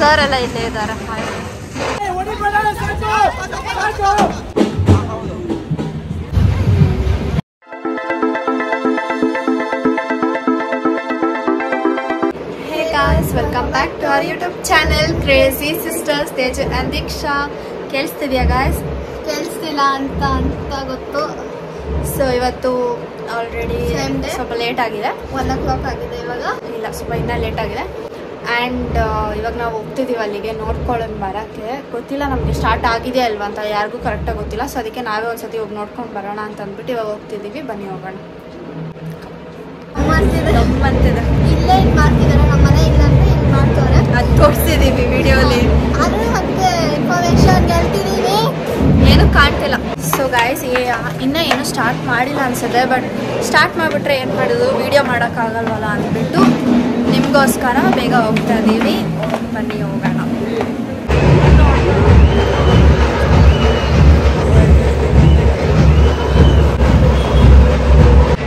Sir ಎಲ್ಲ ಇಲ್ಲೇ ಇದ್ದಾರೆ. Hey guys, welcome back to our YouTube channel Crazy Sisters Teju and Diksha. ಕೇಳಿಸ್ತಿದ್ಯಾ guys? ಕೇಳಿಸ್ತಿಲ್ಲ ಅಂತ ಗೊತ್ತು. ಸೊ ಇವತ್ತು ಆಲ್ರೆಡಿ ಸ್ವಲ್ಪ ಲೇಟ್ ಆಗಿದೆ, 1 o'clock ಆಗಿದೆ ಇವಾಗ. ಇಲ್ಲ, ಸ್ವಲ್ಪ ಇನ್ನೂ ಲೇಟ್ ಆಗಿದೆ. ಆ್ಯಂಡ್ ಇವಾಗ ನಾವು ಹೋಗ್ತಿದ್ದೀವಿ ಅಲ್ಲಿಗೆ ನೋಡ್ಕೊಳ್ಳೋಣ ಬರೋಕ್ಕೆ. ಗೊತ್ತಿಲ್ಲ ನಮಗೆ ಸ್ಟಾರ್ಟ್ ಆಗಿದೆ ಅಲ್ವಾ ಅಂತ ಯಾರಿಗೂ ಕರೆಕ್ಟಾಗಿ ಗೊತ್ತಿಲ್ಲ. ಸೊ ಅದಕ್ಕೆ ನಾವೇ ಒಂದ್ಸತಿ ಹೋಗಿ ನೋಡ್ಕೊಂಡು ಬರೋಣ ಅಂತ ಅಂದ್ಬಿಟ್ಟು ಇವಾಗ ಹೋಗ್ತಿದ್ದೀವಿ. ಬನ್ನಿ ಹೋಗೋಣ. ಅಂತಿದೆ ಇಲ್ಲೇ ಇದು ಮಾಡ್ತಿದ್ದಾರೆ, ನಮ್ಮ ಮನೆ ಇಲ್ಲ ಅಂದರೆ ಇಲ್ಲಿ ಮಾಡ್ತವ್ರೆ. ಅದು ತೋರಿಸ್ತಿದ್ದೀವಿ ವಿಡಿಯೋಲಿ, ಆದರೆ ಮತ್ತೆ ಇನ್ಫಾರ್ಮೇಷನ್ ಹೇಳ್ತಿದ್ದೀವಿ, ಏನೂ ಕಾಣ್ತಿಲ್ಲ. ಸೊ ಗಾಯ್ಸ್, ಇನ್ನೂ ಏನೂ ಸ್ಟಾರ್ಟ್ ಮಾಡಿಲ್ಲ ಅನ್ಸುತ್ತೆ. ಬಟ್ ಸ್ಟಾರ್ಟ್ ಮಾಡಿಬಿಟ್ರೆ ಏನು ಮಾಡೋದು, ವೀಡಿಯೋ ಮಾಡೋಕ್ಕಾಗಲ್ವಲ್ಲ ಅಂದ್ಬಿಟ್ಟು ನಿಮಗೋಸ್ಕರ ಬೇಗ ಹೋಗ್ತಾ ಇದ್ದೀವಿ. ಬನ್ನಿ ಹೋಗೋಣ.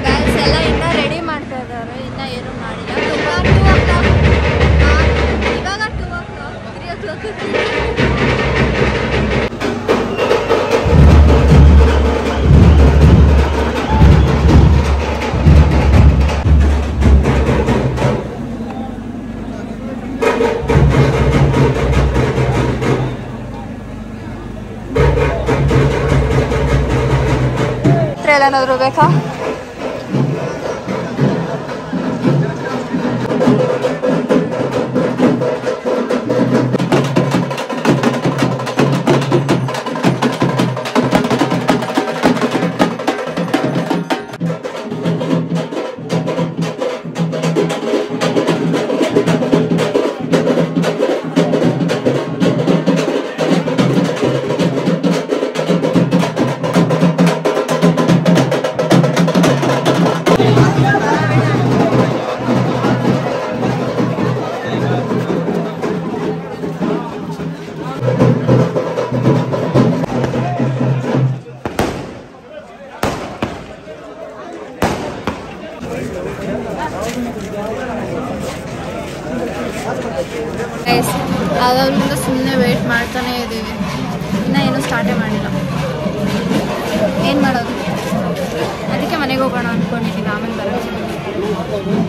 ಗಾಯ್ಸ್ ಎಲ್ಲ ಇನ್ನೂ ರೆಡಿ ಮಾಡ್ತಾ ಇದ್ದಾರೆ, ಇನ್ನೂ ಏನೂ ಮಾಡಿಲ್ಲ. ಇವಾಗ 2 o'clock, 3 o'clock. ಏನಾದರೂ ಬೇಕಾ? ಆವಾಗಲಿಂದ ಸುಮ್ಮನೆ ವೆಯ್ಟ್ ಮಾಡ್ತಾನೇ ಇದ್ದೀವಿ, ಇನ್ನೂ ಏನೂ ಸ್ಟಾರ್ಟೇ ಮಾಡಿಲ್ಲ. ಏನು ಮಾಡೋದು, ಅದಕ್ಕೆ ಮನೆಗೆ ಹೋಗೋಣ ಅಂದ್ಕೊಂಡಿದ್ದೀನಿ, ಆಮೇಲೆ ಬರೋದು.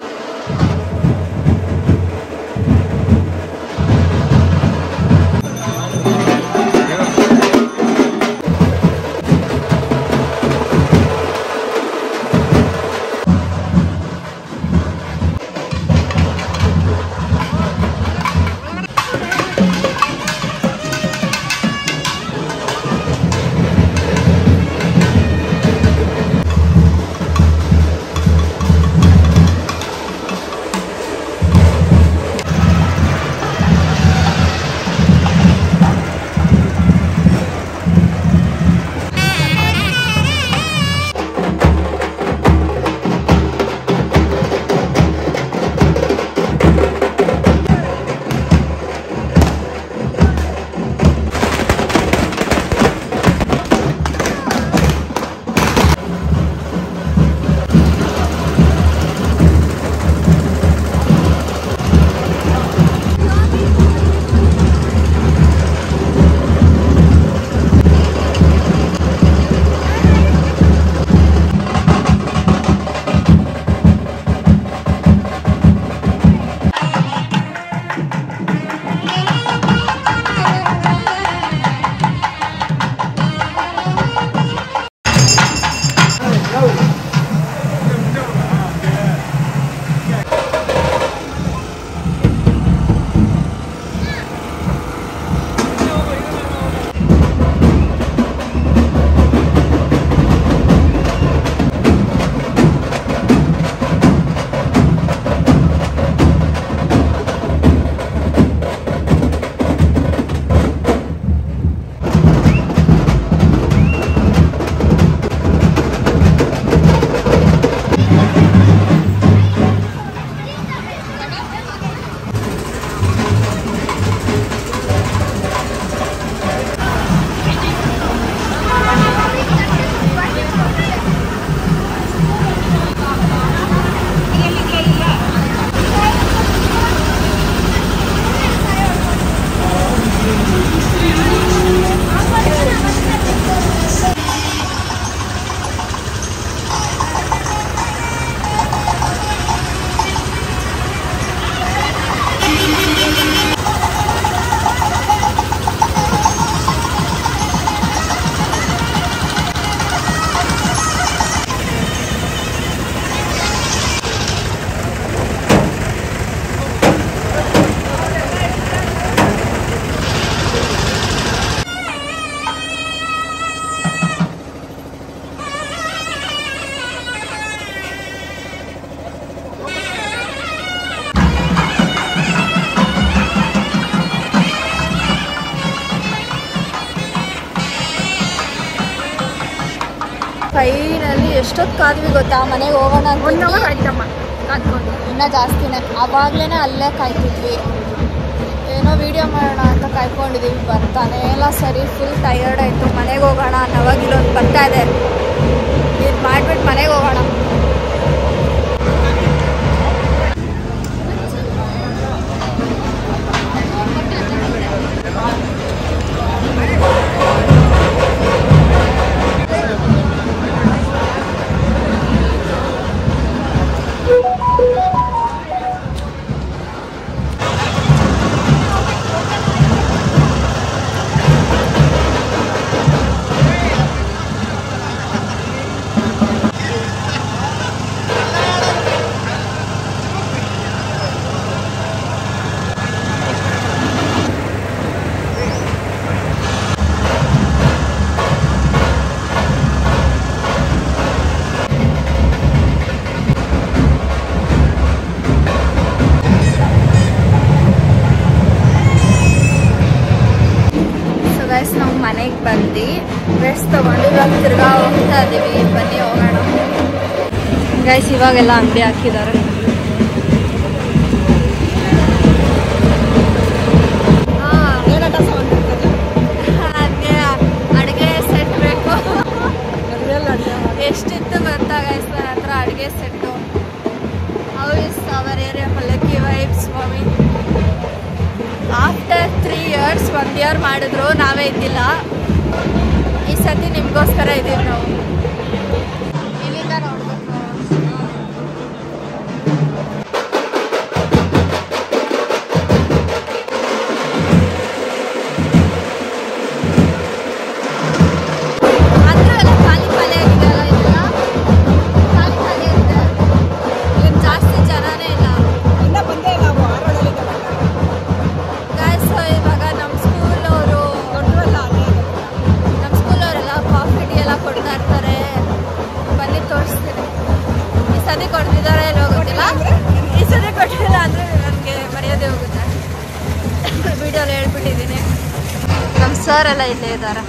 ಫೈನಲಿ ಎಷ್ಟೊತ್ತು ಕಾದ್ವಿ ಗೊತ್ತಾ ಮನೆಗೆ ಹೋಗೋಣ ಅಂತ. 1 hour ಆಯ್ತಮ್ಮ ಕಾದ್ಕೊಂಡು. ಇನ್ನೂ ಜಾಸ್ತಿನೇ. ಆವಾಗಲೇ ಅಲ್ಲೇ ಕಾಯ್ತಿದ್ವಿ. ಏನೋ ವಿಡಿಯೋ ಮಾಡೋಣ ಅಂತ ಕಾಯ್ಕೊಂಡಿದ್ದೀವಿ, ಬರ್ತಾನೆ ಎಲ್ಲ ಸರಿ. ಫುಲ್ ಟಯರ್ಡ್ ಆಯಿತು. ಮನೆಗೆ ಹೋಗೋಣ ಅನ್ನೋವಾಗ ಇಲ್ಲೊಂದು ಬರ್ತಾ ಇದೆ, ಇದು ಮಾಡಿಬಿಟ್ಟು ಮನೆಗೆ ಹೋಗೋಣ. ನಾವು ಮನೆಗೆ ಬಂದು ಡ್ರೆಸ್ ತೊಗೊಂಡು ಇವಾಗ ತಿರ್ಗಾ ಹೋಗ್ತಾ ಇದ್ದೀವಿ. ಬನ್ನಿ ಹೋಗೋಣ ಗೈಸ್. ಇವಾಗೆಲ್ಲ ಅಂಗಡಿ ಹಾಕಿದ್ದಾರೆ. ನನಗೆ ಅಡುಗೆ ಸೆಟ್ ಬೇಕು. ಎಷ್ಟಿತ್ತು ಗೊತ್ತಾ ಗೈಸ್ ನನ್ನ ಹತ್ರ ಅಡುಗೆ set. How is our area ಹೊಲಕ್ಕಿ ವೈಬ್ಸ್ ಸ್ವಾಮಿ. ಆಫ್ಟರ್ 3 years 1 year ಮಾಡಿದ್ರು, ನಾವೇ ಇದ್ದಿಲ್ಲ. ಈ ಸತಿ ನಿಮಗೋಸ್ಕರ ಇದ್ದೀವಿ ನಾವು. ಇಲ್ಲಿಂದ ನೋಡ್ಬೇಕು. ಆದರೂ ಎಲ್ಲ ಖಾಲಿ ಖಾಲಿ ಆಗಿದೆಯಲ್ಲ, ಇದೆಲ್ಲ ಖಾಲಿ ಖಾಲಿ ಇದೆ. ಇಲ್ಲಿ ಜಾಸ್ತಿ ಜನನೇ ಇಲ್ಲ. ಇನ್ನೂ ಬಂದೇ ಇಲ್ಲ ಅವು ಆರೋಡಲ್ಲಿ. ಇವಾಗ ನಮ್ಮ ಸ್ಕೂಲವರು ಕಾಫಿ ಟೀ ಎಲ್ಲ ಕೊಡ್ತಾ ಇರ್ತಾರೆ. ಬನ್ನಿ ತೋರಿಸ್ತೀನಿ. ಈ ಸತಿ ಕೊಡ್ತಿದ್ದಾರೆ ಎಲ್ಲೋ ಗೊತ್ತಿಲ್ಲ. ಈ ಸತಿ ಕೊಟ್ಟಿಲ್ಲ ಅಂದರೆ ನನಗೆ ಮರ್ಯಾದೆ ಹೋಗುತ್ತೆ. ವಿಡಿಯೋಲಿ ಹೇಳ್ಬಿಟ್ಟಿದ್ದೀನಿ. ನಮ್ಮ ಸರ್ ಎಲ್ಲ ಇಲ್ಲೇ ಇದ್ದಾರೆ.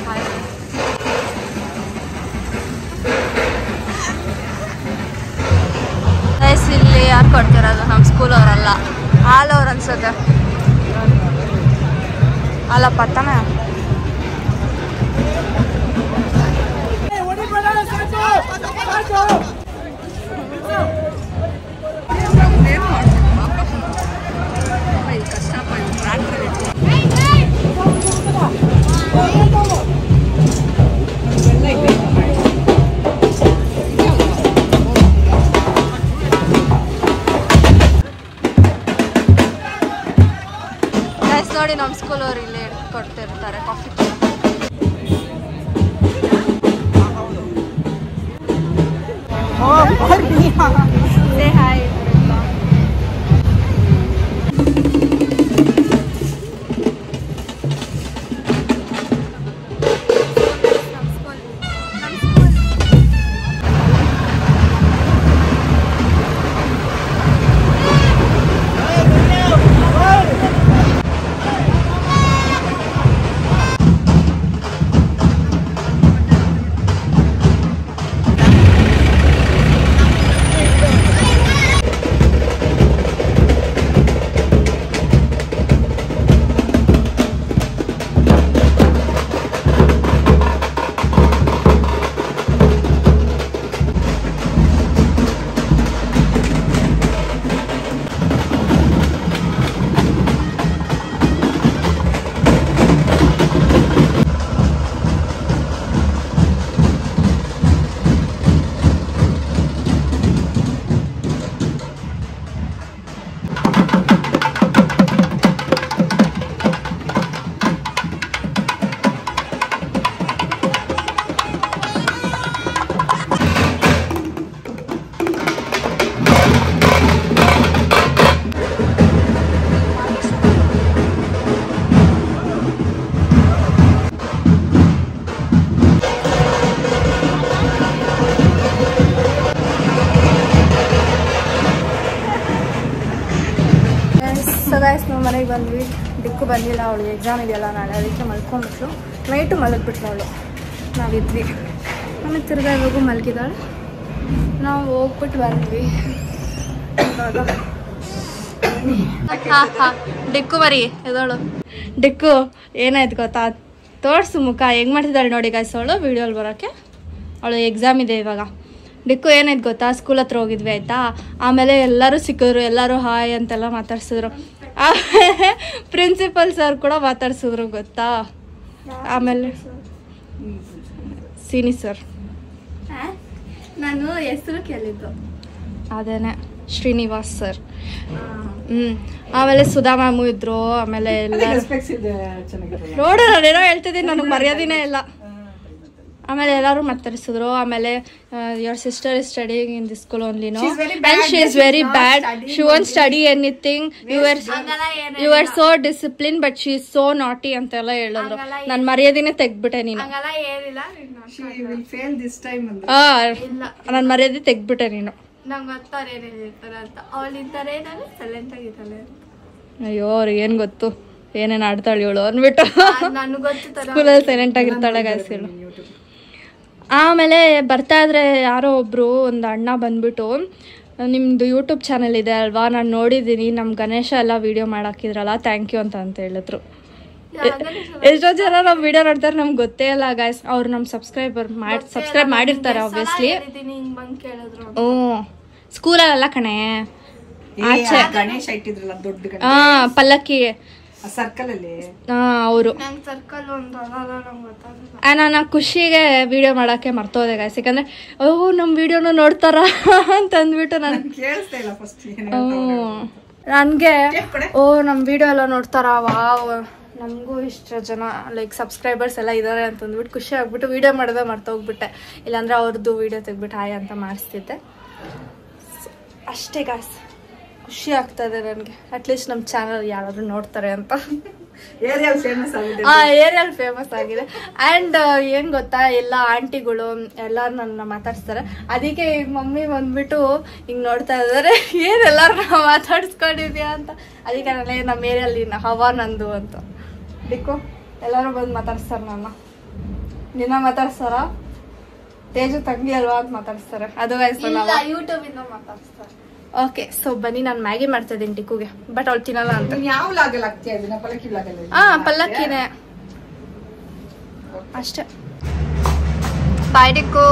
ಇಲ್ಲಿ ಯಾರು ಕೊಡ್ತಿರೋದು? ನಮ್ಮ ಸ್ಕೂಲವರಲ್ಲ, ಹಾಲವ್ರು ಅನ್ಸುತ್ತೆ. ಅಲ್ಲ ಪತ್ತಾನೆ. ನೋಡಿ ನಮ್ಮ ಸ್ಕೂಲವ್ರು ಇಲ್ಲೇ ಕೊಡ್ತಿರ್ತಾರೆ ಕಾಫಿ. Say hi. ಗೈಸ್ ನಾವು ಮನೆಗೆ ಬಂದ್ವಿ. ದಿಕ್ಕು ಬಂದಿಲ್ಲ, ಅವಳಿಗೆ ಎಕ್ಸಾಮ್ ಇದೆಯಲ್ಲ ನಾಳೆ, ಅದಕ್ಕೆ ಮಲ್ಕೊಂಡ್ಬಿಟ್ಲು. ನೈಟು ಮಲಗಿಬಿಟ್ಲು ಅವಳು. ನಾವಿದ್ವಿ ಆಮೇಲೆ ತಿರ್ಗಾ ಇವಾಗೂ ಮಲಗಿದಾಳೆ. ನಾವು ಹೋಗ್ಬಿಟ್ಟು ಬಂದ್ವಿ. ಡಿಕ್ಕು ಬರೀ ಎದೋಳು. ಡಿಕ್ಕು ಏನಾಯ್ತು ಗೊತ್ತಾ, ತೋರ್ಸು ಮುಖ ಹೆಂಗ್ ಮಾಡ್ತಿದ್ದಾಳೆ ನೋಡಿ ಗಾಯ್ಸ್. ಅವಳು ವಿಡಿಯೋಲ್ಲಿ ಬರೋಕ್ಕೆ, ಅವಳು ಎಕ್ಸಾಮ್ ಇದೆ ಇವಾಗ. ಡಿಕ್ಕು ಏನಾಯ್ತು ಗೊತ್ತಾ, ಸ್ಕೂಲ್ ಹತ್ರ ಹೋಗಿದ್ವಿ ಆಯ್ತಾ. ಆಮೇಲೆ ಎಲ್ಲರೂ ಸಿಕ್ಕಿದ್ರು, ಎಲ್ಲರೂ ಹಾಯ್ ಅಂತೆಲ್ಲ ಮಾತಾಡ್ಸಿದ್ರು. ಆಮೇಲೆ ಪ್ರಿನ್ಸಿಪಲ್ ಸರ್ ಕೂಡ ಮಾತಾಡ್ಸಿದ್ರು ಗೊತ್ತಾ. ಆಮೇಲೆ ಸೀನಿ ಸರ್, ನಾನು ಹೆಸರು ಕೇಳಿದ್ದು ಅದೇನೆ, ಶ್ರೀನಿವಾಸ್ ಸರ್. ಆಮೇಲೆ ಸುಧಾ ಮ್ಯಾಮು ಇದ್ರು. ಆಮೇಲೆ ಎಲ್ಲ ನೋಡು ನಾನೇನೋ ಹೇಳ್ತಿದ್ದೀನಿ, ನನಗೆ ಮರ್ಯಾದಿನೇ ಇಲ್ಲ. ಆಮೇಲೆ ಎಲ್ಲರೂ ಮಾತಾಡಿಸಿದ್ರು. ಆಮೇಲೆ your sister is studying in this school only no and she is very bad, she won't study anything, you are so discipline but she is so naughty ಅಂತೆಲ್ಲ ಹೇಳಿದ್ರು. ನನ್ನ ಮರ್ಯಾದಿನೇ ತೆಗ್ಬಿಟ್ಟೆ ನೀನು. ನನ್ನ ಮರ್ಯಾದೆ ತೆಗ್ಬಿಟ್ಟೆ ನೀನು. ಅಯ್ಯೋ ಅವ್ರಿಗೆ ಏನ್ ಗೊತ್ತು ಏನೇನ್ ಆಡ್ತಾಳೆ ಇವಳು ಅಂದ್ಬಿಟ್ಟು. ಸ್ಕೂಲಲ್ಲಿ ಸೈಲೆಂಟ್ ಆಗಿರ್ತಾಳೆ ಗಾಯ್ಸ್ ಇವಳು. ಆಮೇಲೆ ಬರ್ತಾ ಇದ್ರೆ ಯಾರೋ ಒಬ್ರು ಒಂದು ಅಣ್ಣ ಬಂದ್ಬಿಟ್ಟು, ನಿಮ್ದು ಯೂಟ್ಯೂಬ್ ಚಾನೆಲ್ ಇದೆ ಅಲ್ವಾ, ನಾನು ನೋಡಿದ್ದೀನಿ, ನಮ್ಮ ಗಣೇಶ ಎಲ್ಲ ವಿಡಿಯೋ ಮಾಡಾಕಿದ್ರಲ್ಲ, ಥ್ಯಾಂಕ್ ಯು ಅಂತ ಹೇಳಿದ್ರು. ಎಷ್ಟೋ ಜನ ನಮ್ಮ ವಿಡಿಯೋ ನೋಡ್ತಾರೆ, ನಮ್ಗೆ ಗೊತ್ತೇ ಇಲ್ಲ ಗಾಯ್ಸ್. ಅವ್ರು ನಮ್ಮ ಸಬ್ಸ್ಕ್ರೈಬ್ ಮಾಡಿರ್ತಾರೆ ಆಬ್ವಿಯಸ್ಲಿ. ಸ್ಕೂಲಲ್ಲ ಕಣೆ, ಆಚೆ ಗಣೇಶ ಇಟ್ಟಿದ್ರಲ್ಲ ದೊಡ್ಡ ಪಲ್ಲಕ್ಕಿ ಸರ್ಕಲ್ ಅಲ್ಲಿ ಅವರು. ನಾನು ಖುಷಿಗೆ ವಿಡಿಯೋ ಮಾಡಕ್ಕೆ ಮರ್ತೋದೆ ಗಾಯ್ಸ್, ಯಾಕಂದ್ರೆ ಓ ನಮ್ಮ ವಿಡಿಯೋನು ನೋಡ್ತಾರ ಅಂತ ಅಂದ್ಬಿಟ್ಟು ನನ್ಗೆ ಓ ನಮ್ಮ ವಿಡಿಯೋ ಎಲ್ಲ ನೋಡ್ತಾರ, ವಾವ್ ನಮಗೂ ಇಷ್ಟು ಜನ ಲೈಕ್ ಸಬ್ಸ್ಕ್ರೈಬರ್ಸ್ ಎಲ್ಲ ಇದ್ದಾರೆ ಅಂತ ಅಂದ್ಬಿಟ್ಟು ಖುಷಿ ಆಗ್ಬಿಟ್ಟು ವಿಡಿಯೋ ಮಾಡೋದೇ ಮರ್ತೋಗ್ಬಿಟ್ಟೆ. ಇಲ್ಲಾಂದ್ರೆ ಅವ್ರದ್ದು ವಿಡಿಯೋ ತೆಗ್ಬಿಟ್ಟು ಹಾಯ್ ಅಂತ ಮಾಡಿಸ್ತಿದ್ದೆ ಅಷ್ಟೇ ಗಾಯ್ಸ್. ಖುಷಿ ಆಗ್ತದೆ ನನಗೆ, ಅಟ್ಲೀಸ್ಟ್ ನಮ್ಮ ಚಾನಲ್ ಯಾರಾದ್ರೂ ನೋಡ್ತಾರೆ ಅಂತ. ಏರಿಯಲ್ ಫೇಮಸ್ ಆಗಿದೆ. ಆ್ಯಂಡ್ ಏನು ಗೊತ್ತಾ, ಎಲ್ಲ ಆಂಟಿಗಳು ಎಲ್ಲರೂ ನನ್ನ ಮಾತಾಡ್ಸ್ತಾರೆ. ಅದಕ್ಕೆ ಈಗ ಮಮ್ಮಿ ಬಂದ್ಬಿಟ್ಟು ಹಿಂಗೆ ನೋಡ್ತಾ ಇದ್ದಾರೆ, ಏನೆಲ್ಲರೂ ನಾವು ಮಾತಾಡ್ಸ್ಕೊಂಡಿದ್ಯಾ ಅಂತ. ಅದಕ್ಕೆ ನಾನೇ ನಮ್ಮ ಏರಿಯಲ್ಲಿ ಹವಾ ನಂದು ಅಂತ. ಡಿಕ್ಕು ಎಲ್ಲರೂ ಬಂದು ಮಾತಾಡ್ಸ್ತಾರೆ, ನಿನ್ನ ಮಾತಾಡ್ಸ್ತಾರ, ತೇಜು ತಂಗಿ ಅಲ್ವಾ ಅಂತ ಮಾತಾಡ್ಸ್ತಾರೆ. ಅದು ಯೂಟ್ಯೂಬ್ ಇಂದ ಮಾತಾಡ್ಸ್ತಾರೆ. ಓಕೆ, ಸೊ ಬನ್ನಿ, ನಾನು ಮ್ಯಾಗಿ ಮಾಡ್ತಾ ಇದ್ದೀನಿ ಟಿಕ್ಕುಗೆ, ಬಟ್ ಅವಳು ತಿನ್ನಲ್ಲ ಅಂತ. ಪಲ್ಲಕ್ಕಿನೇ ಅಷ್ಟೇ. ಬಾಯ್ ಟಿಕ್ಕು.